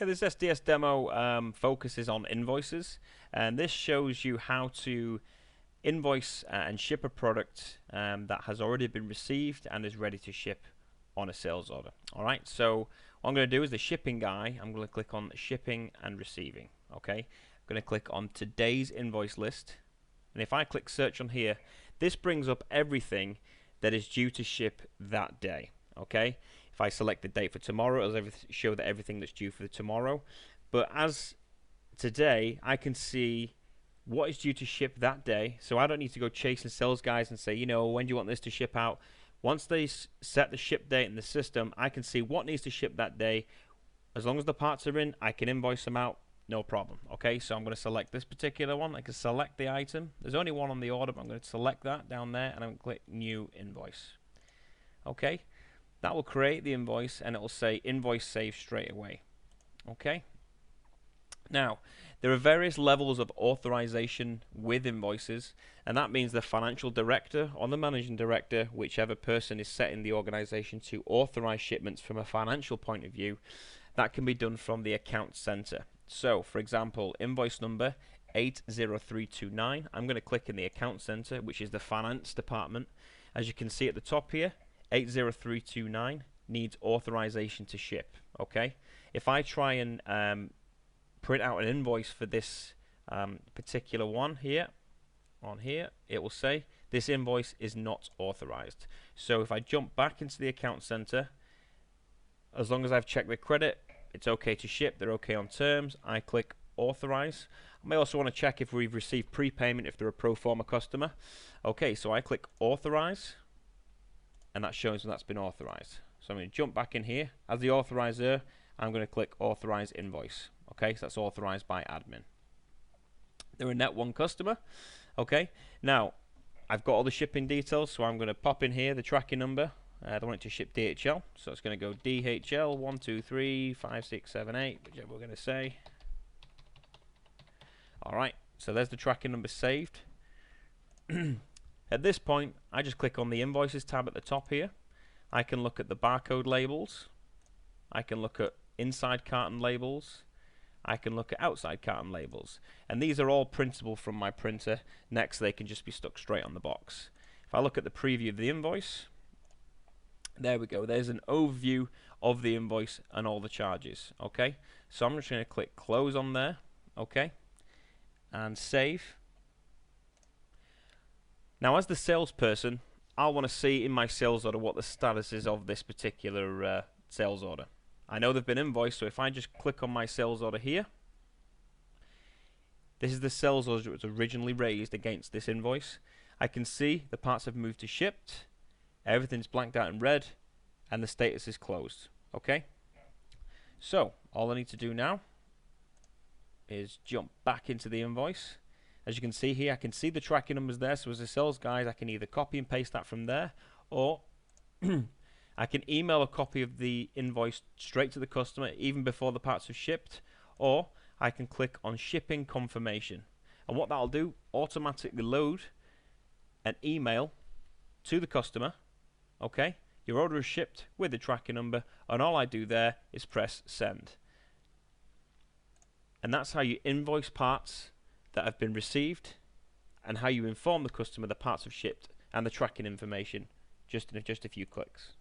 Okay, this SDS demo focuses on invoices, and this shows you how to invoice and ship a product that has already been received and is ready to ship on a sales order. Alright, so what I'm going to do is the shipping guy, I'm going to click on shipping and receiving. Okay, I'm going to click on today's invoice list, and if I click search on here, this brings up everything that is due to ship that day. Okay, if I select the date for tomorrow, it'll show that everything that's due for the tomorrow. But as today, I can see what is due to ship that day, so I don't need to go chasing sales guys and say, you know, when do you want this to ship out? Once they set the ship date in the system, I can see what needs to ship that day. As long as the parts are in, I can invoice them out, no problem. Okay, so I'm going to select this particular one. I can select the item. There's only one on the order, but I'm going to select that down there, and I'm going to click new invoice. Okay, that will create the invoice, and it will say invoice saved straight away. Okay. Now, there are various levels of authorization with invoices, and that means the financial director or the managing director, whichever person is set in the organization to authorize shipments from a financial point of view, that can be done from the account center. So, for example, invoice number 80329, I'm going to click in the account center, which is the finance department. As you can see at the top here, 80329 needs authorization to ship. Okay, if I try and print out an invoice for this particular one here, on here, it will say this invoice is not authorized. So if I jump back into the account center, as long as I've checked the credit, it's okay to ship, they're okay on terms, I click authorize. I may also want to check if we've received prepayment if they're a pro forma customer. Okay, so I click authorize, and that shows when that's been authorized. So I'm going to jump back in here. As the authorizer, I'm going to click authorize invoice. Okay, so that's authorized by admin. They're a net one customer. Okay, now I've got all the shipping details, so I'm going to pop in here the tracking number. I want it to ship DHL, so it's going to go DHL 1235678, whichever we're going to say. Alright, so there's the tracking number saved. At this point, I just click on the invoices tab at the top here. I can look at the barcode labels. I can look at inside carton labels. I can look at outside carton labels. And these are all printable from my printer. Next, they can just be stuck straight on the box. If I look at the preview of the invoice, there we go. There's an overview of the invoice and all the charges. Okay, so I'm just going to click close on there. Okay, and save. Now, as the salesperson, I'll want to see in my sales order what the status is of this particular sales order. I know they've been invoiced, so if I just click on my sales order here, this is the sales order that was originally raised against this invoice. I can see the parts have moved to shipped, everything's blanked out in red, and the status is closed. Okay? So, all I need to do now is jump back into the invoice. As you can see here, I can see the tracking numbers there, so as a sales guy, I can either copy and paste that from there, or I can email a copy of the invoice straight to the customer even before the parts have shipped, or I can click on shipping confirmation. And what that'll do, automatically load an email to the customer. Okay, your order is shipped with the tracking number, and all I do there is press send. And that's how you invoice parts that have been received, and how you inform the customer the parts have shipped and the tracking information just in just a few clicks.